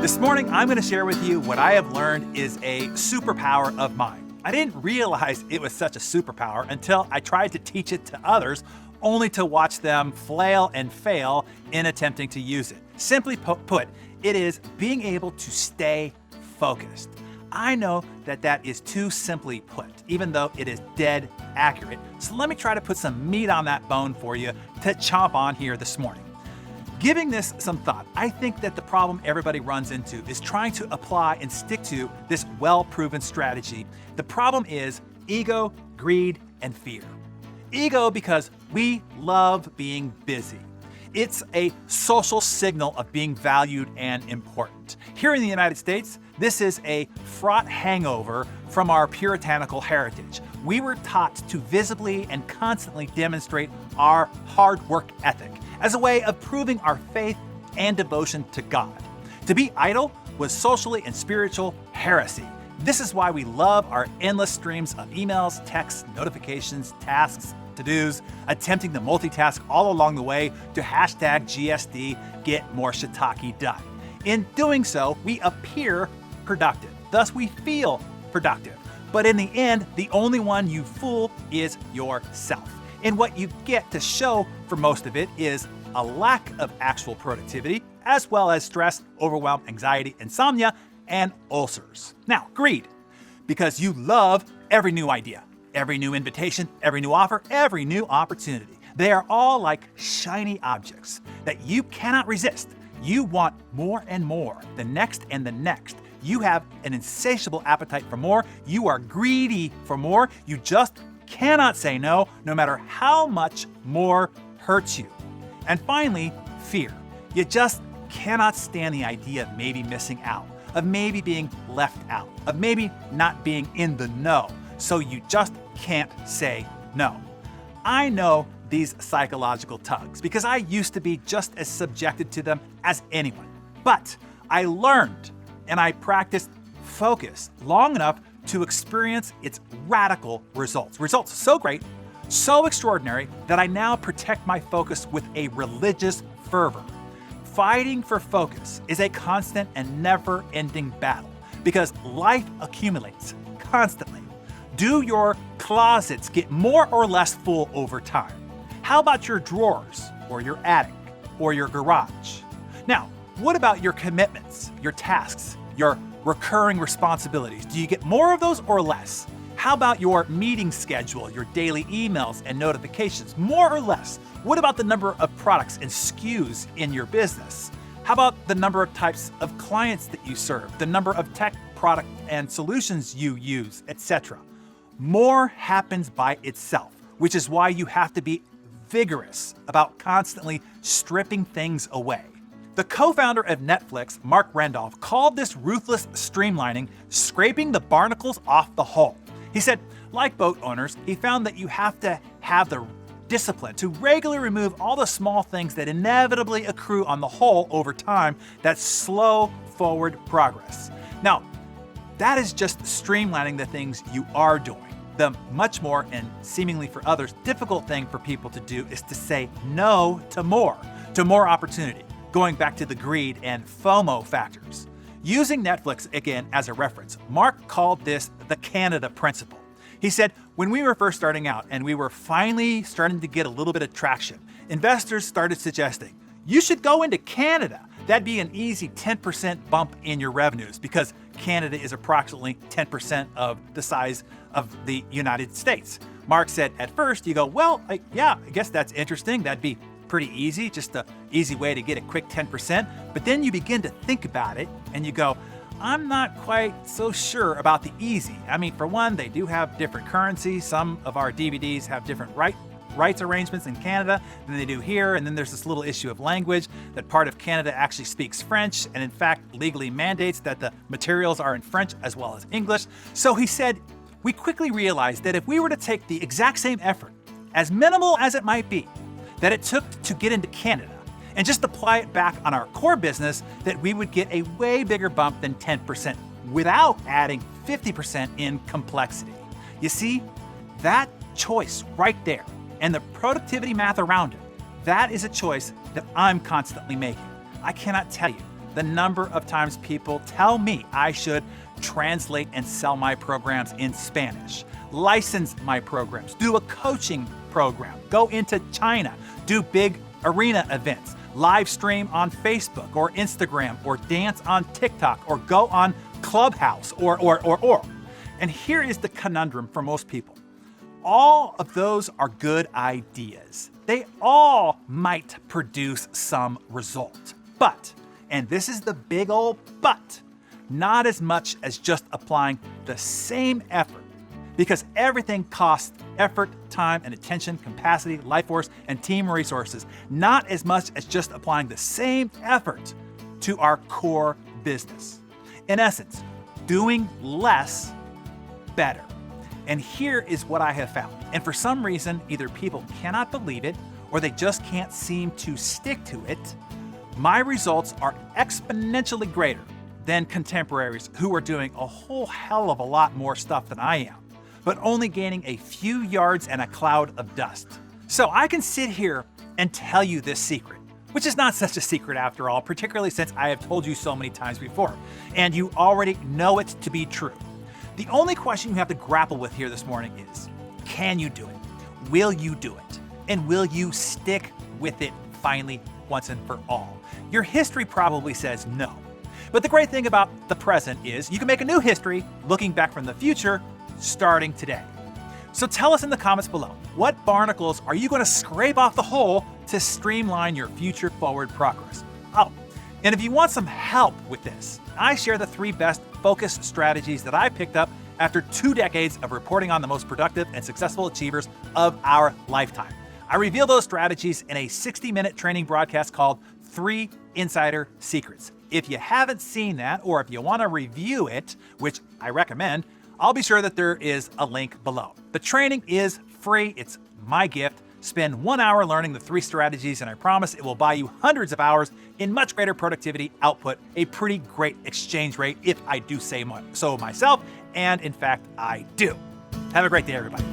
This morning, I'm going to share with you what I have learned is a superpower of mine. I didn't realize it was such a superpower until I tried to teach it to others, only to watch them flail and fail in attempting to use it. Simply put, it is being able to stay focused. I know that is too simply put, even though it is dead accurate. So let me try to put some meat on that bone for you to chomp on here this morning. Giving this some thought, I think that the problem everybody runs into is trying to apply and stick to this well-proven strategy. The problem is ego, greed, and fear. Ego because we love being busy. It's a social signal of being valued and important. Here in the United States, this is a fraught hangover from our puritanical heritage. We were taught to visibly and constantly demonstrate our hard work ethic as a way of proving our faith and devotion to God. To be idle was socially and spiritual heresy. This is why we love our endless streams of emails, texts, notifications, tasks, to-dos, attempting to multitask all along the way to hashtag GSD, get more shiitake done. In doing so, we appear productive. Thus, we feel productive. But in the end, the only one you fool is yourself. And what you get to show for most of it is a lack of actual productivity, as well as stress, overwhelm, anxiety, insomnia, and ulcers. Now, greed, because you love every new idea, every new invitation, every new offer, every new opportunity. They are all like shiny objects that you cannot resist. You want more and more, the next and the next. You have an insatiable appetite for more. You are greedy for more. You just cannot say no, no matter how much more hurts you. And finally, fear. You just cannot stand the idea of maybe missing out, of maybe being left out, of maybe not being in the know. So you just can't say no. I know these psychological tugs because I used to be just as subjected to them as anyone. But I learned and I practiced focus long enough to experience its radical results. Results so great, so extraordinary, that I now protect my focus with a religious fervor. Fighting for focus is a constant and never-ending battle because life accumulates constantly. Do your closets get more or less full over time? How about your drawers, or your attic, or your garage? Now, what about your commitments, your tasks, your recurring responsibilities? Do you get more of those or less? How about your meeting schedule, your daily emails and notifications, more or less? What about the number of products and SKUs in your business? How about the number of types of clients that you serve, the number of tech product and solutions you use, etc.? More happens by itself, which is why you have to be vigorous about constantly stripping things away. The co-founder of Netflix, Mark Randolph, called this ruthless streamlining scraping the barnacles off the hull. He said, like boat owners, he found that you have to have the discipline to regularly remove all the small things that inevitably accrue on the hull over time that slow forward progress. Now, that is just streamlining the things you are doing. The much more, and seemingly for others, difficult thing for people to do is to say no to more opportunity, going back to the greed and FOMO factors. Using Netflix again as a reference, Mark called this the Canada principle. He said, when we were first starting out and we were finally starting to get a little bit of traction, investors started suggesting, you should go into Canada. That'd be an easy 10% bump in your revenues because Canada is approximately 10% of the size of the United States. Mark said, at first you go, well, I guess that's interesting. That'd be pretty easy, just an easy way to get a quick 10%. But then you begin to think about it and you go, I'm not quite so sure about the easy. I mean, for one, they do have different currencies. Some of our DVDs have different rights arrangements in Canada than they do here. And then there's this little issue of language that part of Canada actually speaks French and in fact legally mandates that the materials are in French as well as English. So he said, we quickly realized that if we were to take the exact same effort, as minimal as it might be, that it took to get into Canada and just apply it back on our core business, that we would get a way bigger bump than 10% without adding 50% in complexity. You see, that choice right there and the productivity math around it, that is a choice that I'm constantly making. I cannot tell you the number of times people tell me I should translate and sell my programs in Spanish, license my programs, do a coaching program, go into China, do big arena events, live stream on Facebook or Instagram, or dance on TikTok, or go on Clubhouse, or. And here is the conundrum for most people. All of those are good ideas. They all might produce some result. But, and this is the big old but, not as much as just applying the same effort, because everything costs effort, time, and attention, capacity, life force, and team resources, not as much as just applying the same effort to our core business. In essence, doing less better. And here is what I have found. And for some reason, either people cannot believe it or they just can't seem to stick to it. My results are exponentially greater than contemporaries who are doing a whole hell of a lot more stuff than I am, but only gaining a few yards and a cloud of dust. So I can sit here and tell you this secret, which is not such a secret after all, particularly since I have told you so many times before, and you already know it to be true. The only question you have to grapple with here this morning is, can you do it? Will you do it? And will you stick with it finally once and for all? Your history probably says no. But the great thing about the present is you can make a new history looking back from the future starting today. So tell us in the comments below, what barnacles are you going to scrape off the hole to streamline your future forward progress? Oh, and if you want some help with this, I share the 3 best focus strategies that I picked up after 2 decades of reporting on the most productive and successful achievers of our lifetime. I reveal those strategies in a 60-minute training broadcast called 3 Insider Secrets. If you haven't seen that, or if you want to review it, which I recommend, I'll be sure that there is a link below. The training is free. It's my gift. Spend 1 hour learning the 3 strategies, and I promise it will buy you hundreds of hours in much greater productivity output, a pretty great exchange rate if I do say so myself, and in fact, I do. Have a great day, everybody.